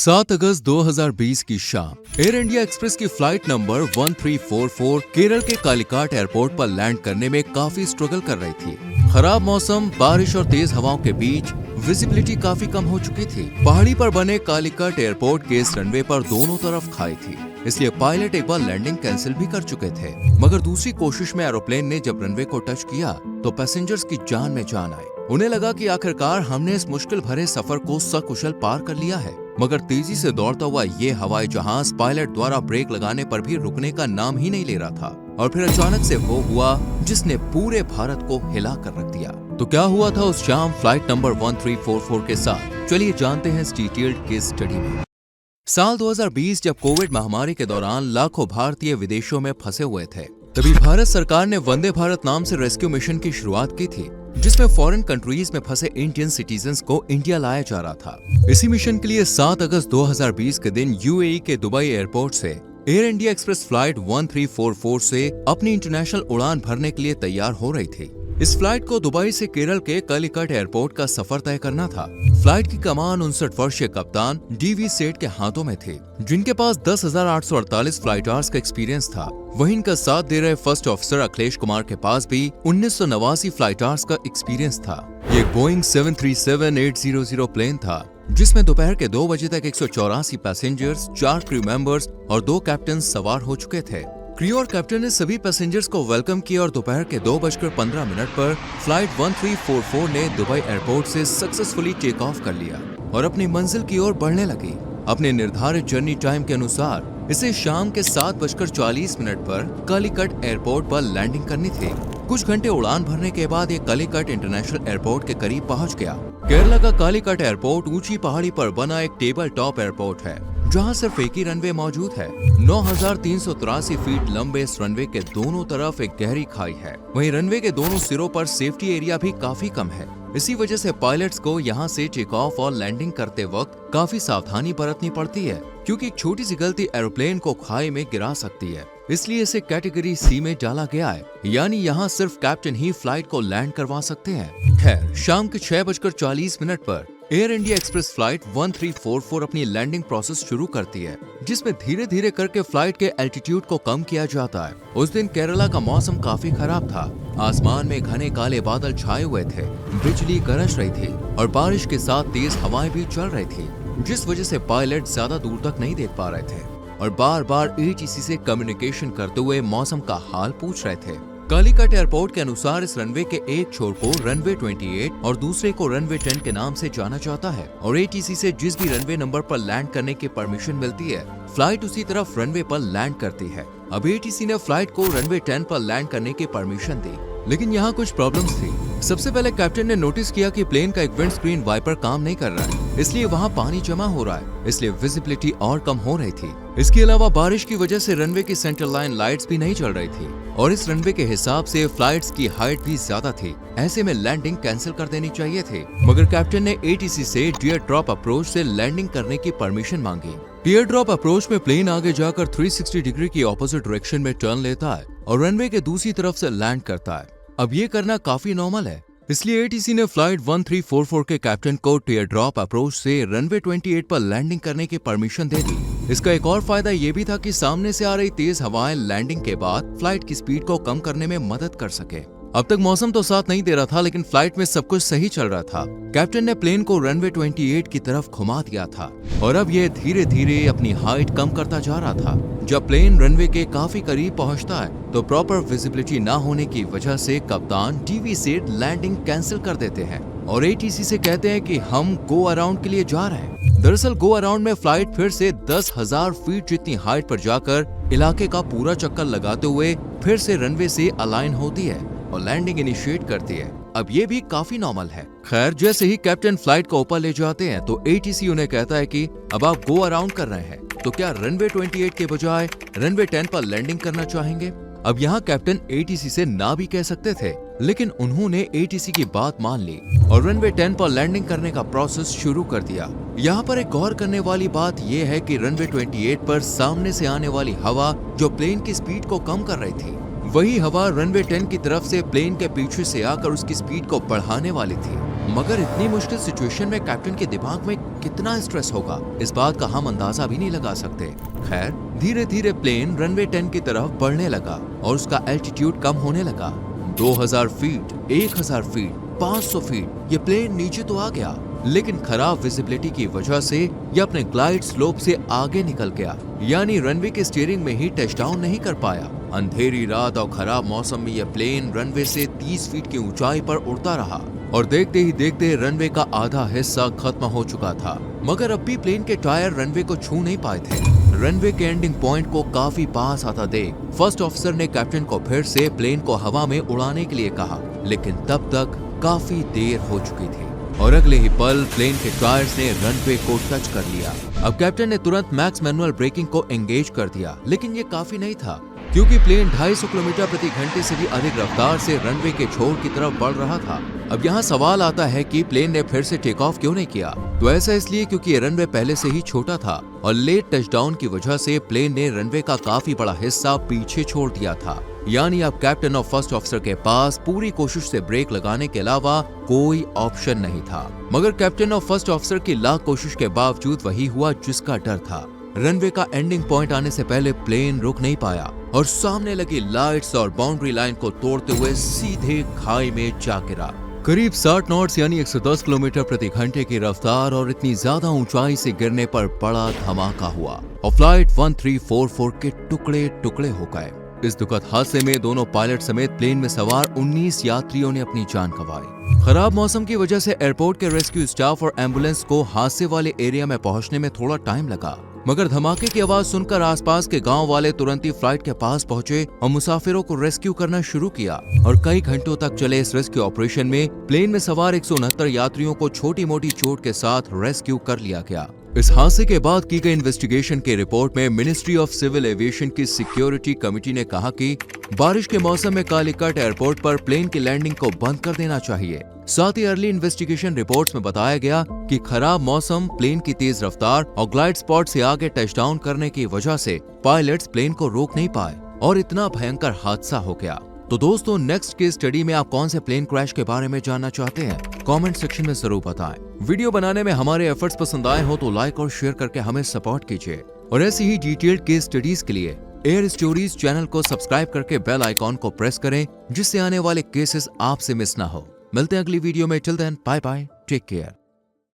7 अगस्त 2020 की शाम air India express की फ्लाइट नंबर 1344 केरल के कालीकाट एयरपोर्ट पर लैंड करने में काफी स्ट्रगल कर रही थी। खराब मौसम, बारिश और तेज हवाओं के बीच विजिबिलिटी काफी कम हो चुकी थी। पहाड़ी पर बने कालीकाट एयरपोर्ट के इस रनवे पर दोनों तरफ खाई थी, इसलिए पायलट एक बार लैंडिंग कैंसिल भी कर चुके थे। मगर दूसरी कोशिश में एरोप्लेन ने जब रनवे को टच किया तो पैसेंजर्स की जान में जान आई। उन्हें लगा कि आखिरकार हमने इस मुश्किल भरे सफर को सकुशल पार कर लिया है। मगर तेजी से दौड़ता हुआ ये हवाई जहाज पायलट द्वारा ब्रेक लगाने पर भी रुकने का नाम ही नहीं ले रहा था। और फिर अचानक से वो हुआ जिसने पूरे भारत को हिला कर रख दिया। तो क्या हुआ था उस शाम फ्लाइट नंबर 1344 के साथ? चलिए जानते हैं इस डिटेल्ड केस स्टडी में। साल 2020 जब कोविड महामारी के दौरान लाखों भारतीय विदेशों में फंसे हुए थे, तभी भारत सरकार ने वंदे भारत नाम से रेस्क्यू मिशन की शुरुआत की थी, जिसमें फॉरेन कंट्रीज में फंसे इंडियन सिटीजन्स को इंडिया लाया जा रहा था। इसी मिशन के लिए 7 अगस्त 2020 के दिन यूएई के दुबई एयरपोर्ट से एयर इंडिया एक्सप्रेस फ्लाइट 1344 से अपनी इंटरनेशनल उड़ान भरने के लिए तैयार हो रही थी। इस फ्लाइट को दुबई से केरल के कालीकट एयरपोर्ट का सफर तय करना था। फ्लाइट की कमान 59 वर्षीय कप्तान डीवी सेठ के हाथों में थी, जिनके पास 10,848 फ्लाइट आवर्स का एक्सपीरियंस था। वहीं इनका साथ दे रहे फर्स्ट ऑफिसर अखिलेश कुमार के पास भी 1989 फ्लाइट आवर्स का एक्सपीरियंस था। ये बोइंग 737-800 प्लेन था, जिसमें दोपहर के 2 बजे तक 184 पैसेंजर्स, 4 क्रू मेंबर्स और 2 कैप्टन सवार हो चुके थे। क्रू और कैप्टन ने सभी पैसेंजर्स को वेलकम किया और दोपहर के 2:15 पर फ्लाइट 1344 ने दुबई एयरपोर्ट से सक्सेसफुली टेक ऑफ कर लिया और अपनी मंजिल की ओर बढ़ने लगी। अपने निर्धारित जर्नी टाइम के अनुसार इसे शाम के 7:40 पर कालीकट एयरपोर्ट पर लैंडिंग करनी थी। कुछ घंटे उड़ान भरने के बाद ये कालीकट इंटरनेशनल एयरपोर्ट के करीब पहुंच गया। केरला का कालीकट एयरपोर्ट ऊंची पहाड़ी पर बना एक टेबल टॉप एयरपोर्ट है, जहां सिर्फ एक ही रनवे मौजूद है। 9,383 फीट लंबे इस रनवे के दोनों तरफ एक गहरी खाई है। वहीं रनवे के दोनों सिरों पर सेफ्टी एरिया भी काफी कम है। इसी वजह से पायलट्स को यहां से टेक ऑफ और लैंडिंग करते वक्त काफी सावधानी बरतनी पड़ती है, क्योंकि एक छोटी सी गलती एरोप्लेन को खाई में गिरा सकती है। इसलिए इसे कैटेगरी सी में डाला गया है, यानी यहाँ सिर्फ कैप्टन ही फ्लाइट को लैंड करवा सकते हैं। खैर, शाम के 6:40 पर एयर इंडिया एक्सप्रेस फ्लाइट 1344 अपनी लैंडिंग प्रोसेस शुरू करती है, जिसमें धीरे धीरे करके फ्लाइट के एल्टीट्यूड को कम किया जाता है। उस दिन केरला का मौसम काफी खराब था। आसमान में घने काले बादल छाए हुए थे, बिजली गरज रही थी और बारिश के साथ तेज हवाएं भी चल रही थी, जिस वजह से पायलट ज्यादा दूर तक नहीं देख पा रहे थे और बार बार एटीसी से कम्युनिकेशन करते हुए मौसम का हाल पूछ रहे थे। कालीकट एयरपोर्ट के अनुसार इस रनवे के एक छोर को रनवे 28 और दूसरे को रनवे 10 के नाम से जाना जाता है और एटीसी से जिस भी रनवे नंबर पर लैंड करने की परमिशन मिलती है, फ्लाइट उसी तरफ रनवे पर लैंड करती है। अब एटीसी ने फ्लाइट को रनवे 10 पर लैंड करने की परमिशन दी, लेकिन यहाँ कुछ प्रॉब्लम्स थी। सबसे पहले कैप्टन ने नोटिस किया कि प्लेन का एक विंड स्क्रीन वाइपर काम नहीं कर रहा है, इसलिए वहाँ पानी जमा हो रहा है, इसलिए विजिबिलिटी और कम हो रही थी। इसके अलावा बारिश की वजह से रनवे की सेंटर लाइन लाइट्स भी नहीं चल रही थी और इस रनवे के हिसाब से फ्लाइट्स की हाइट भी ज्यादा थी। ऐसे में लैंडिंग कैंसिल कर देनी चाहिए थी, मगर कैप्टन ने एटीसी से टियर ड्रॉप अप्रोच से लैंडिंग करने की परमिशन मांगी। टियर ड्रॉप अप्रोच में प्लेन आगे जाकर 360 डिग्री की ऑपोजिट डायरेक्शन में टर्न लेता है और रनवे के दूसरी तरफ से लैंड करता है। अब ये करना काफी नॉर्मल है, इसलिए एटीसी ने फ्लाइट 1344 के कैप्टन को टियर ड्रॉप अप्रोच से रनवे 28 पर लैंडिंग करने की परमिशन दे दी। इसका एक और फायदा ये भी था कि सामने से आ रही तेज हवाएं लैंडिंग के बाद फ्लाइट की स्पीड को कम करने में मदद कर सके। अब तक मौसम तो साथ नहीं दे रहा था, लेकिन फ्लाइट में सब कुछ सही चल रहा था। कैप्टन ने प्लेन को रनवे 28 की तरफ घुमा दिया था और अब यह धीरे धीरे अपनी हाइट कम करता जा रहा था। जब प्लेन रनवे के काफी करीब पहुंचता है तो प्रॉपर विजिबिलिटी ना होने की वजह से कप्तान डीवी सेठ लैंडिंग कैंसिल कर देते हैं और एटीसी से कहते हैं कि हम गो अराउंड के लिए जा रहे हैं। दरअसल गो अराउंड में फ्लाइट फिर से 10,000 फीट जितनी हाइट पर जाकर इलाके का पूरा चक्कर लगाते हुए फिर से रनवे से अलाइन होती है और लैंडिंग इनिशिएट करती है। अब ये भी काफी नॉर्मल है। खैर, जैसे ही कैप्टन फ्लाइट को ऊपर ले जाते हैं तो एटीसी उन्हें कहता है कि अब आप गो अराउंड कर रहे हैं, तो क्या रनवे 28 के बजाय रनवे 10 पर लैंडिंग करना चाहेंगे? अब यहाँ कैप्टन एटीसी से ना भी कह सकते थे, लेकिन उन्होंने एटीसी की बात मान ली और रनवे 10 पर लैंडिंग करने का प्रोसेस शुरू कर दिया। यहाँ पर एक गौर करने वाली बात यह है कि रनवे 28 पर सामने से आने वाली हवा जो प्लेन की स्पीड को कम कर रही थी, वही हवा रनवे 10 की तरफ से प्लेन के पीछे से आकर उसकी स्पीड को बढ़ाने वाली थी। मगर इतनी मुश्किल सिचुएशन में कैप्टन के दिमाग में कितना स्ट्रेस होगा, इस बात का हम अंदाजा भी नहीं लगा सकते। खैर, धीरे धीरे प्लेन रनवे 10 की तरफ बढ़ने लगा और उसका एल्टीट्यूड कम होने लगा। 2000 फीट, 1000 फीट, 500 फीट, ये प्लेन नीचे तो आ गया, लेकिन खराब विजिबिलिटी की वजह से ये अपने ग्लाइड स्लोप से आगे निकल गया, यानी रनवे के स्टीयरिंग में ही टचडाउन नहीं कर पाया। अंधेरी रात और खराब मौसम में यह प्लेन रनवे से 30 फीट की ऊंचाई पर उड़ता रहा और देखते ही देखते रनवे का आधा हिस्सा खत्म हो चुका था। मगर अब भी प्लेन के टायर रनवे को छू नहीं पाए थे। रनवे के एंडिंग पॉइंट को काफी पास आता देख फर्स्ट ऑफिसर ने कैप्टन को फिर से प्लेन को हवा में उड़ाने के लिए कहा, लेकिन तब तक काफी देर हो चुकी थी और अगले ही पल प्लेन के टायर्स ने रनवे को टच कर लिया। अब कैप्टन ने तुरंत मैक्स मैनुअल ब्रेकिंग को एंगेज कर दिया, लेकिन ये काफी नहीं था क्योंकि प्लेन 250 किलोमीटर प्रति घंटे से भी अधिक रफ्तार से रनवे के छोर की तरफ बढ़ रहा था। अब यहाँ सवाल आता है कि प्लेन ने फिर से टेक ऑफ क्यों नहीं किया? तो ऐसा इसलिए क्योंकि रनवे पहले से ही छोटा था और लेट टचडाउन की वजह से प्लेन ने रनवे का काफी बड़ा हिस्सा पीछे छोड़ दिया था। यानी अब कैप्टन और फर्स्ट ऑफिसर के पास पूरी कोशिश से ब्रेक लगाने के अलावा कोई ऑप्शन नहीं था। मगर कैप्टन और फर्स्ट ऑफिसर की लाख कोशिश के बावजूद वही हुआ जिसका डर था। रनवे का एंडिंग पॉइंट आने से पहले प्लेन रुक नहीं पाया और सामने लगी लाइट्स और बाउंड्री लाइन को तोड़ते हुए सीधे खाई में जा गिरा। करीब 60 नॉट्स यानी 110 किलोमीटर प्रति घंटे की रफ्तार और इतनी ज्यादा ऊंचाई से गिरने पर बड़ा धमाका हुआ और फ्लाइट 1344 के टुकड़े टुकड़े हो गए। इस दुखद हादसे में दोनों पायलट समेत प्लेन में सवार 19 यात्रियों ने अपनी जान गंवाई। खराब मौसम की वजह से एयरपोर्ट के रेस्क्यू स्टाफ और एम्बुलेंस को हादसे वाले एरिया में पहुंचने में थोड़ा टाइम लगा, मगर धमाके की आवाज सुनकर आसपास के गांव वाले तुरंत ही फ्लाइट के पास पहुंचे और मुसाफिरों को रेस्क्यू करना शुरू किया और कई घंटों तक चले इस रेस्क्यू ऑपरेशन में प्लेन में सवार 169 यात्रियों को छोटी मोटी चोट के साथ रेस्क्यू कर लिया गया। इस हादसे के बाद की गई इन्वेस्टिगेशन की रिपोर्ट में मिनिस्ट्री ऑफ सिविल एविएशन की सिक्योरिटी कमेटी ने कहा कि बारिश के मौसम में कालीकट एयरपोर्ट पर प्लेन की लैंडिंग को बंद कर देना चाहिए। साथ ही अर्ली इन्वेस्टिगेशन रिपोर्ट्स में बताया गया कि खराब मौसम, प्लेन की तेज रफ्तार और ग्लाइड स्पॉट से आगे टचडाउन करने की वजह से पायलट्स प्लेन को रोक नहीं पाए और इतना भयंकर हादसा हो गया। तो दोस्तों, नेक्स्ट केस स्टडी में आप कौन से प्लेन क्रैश के बारे में जानना चाहते हैं? कमेंट सेक्शन में जरूर बताएं। वीडियो बनाने में हमारे एफर्ट्स पसंद आए हो तो लाइक और शेयर करके हमें सपोर्ट कीजिए और ऐसी ही डिटेल्ड केस स्टडीज के लिए एयर स्टोरीज चैनल को सब्सक्राइब करके बेल आइकॉन को प्रेस करें, जिससे आने वाले केसेस आपसे मिस ना हो। मिलते हैं अगली वीडियो में। Till then, bye bye, take care.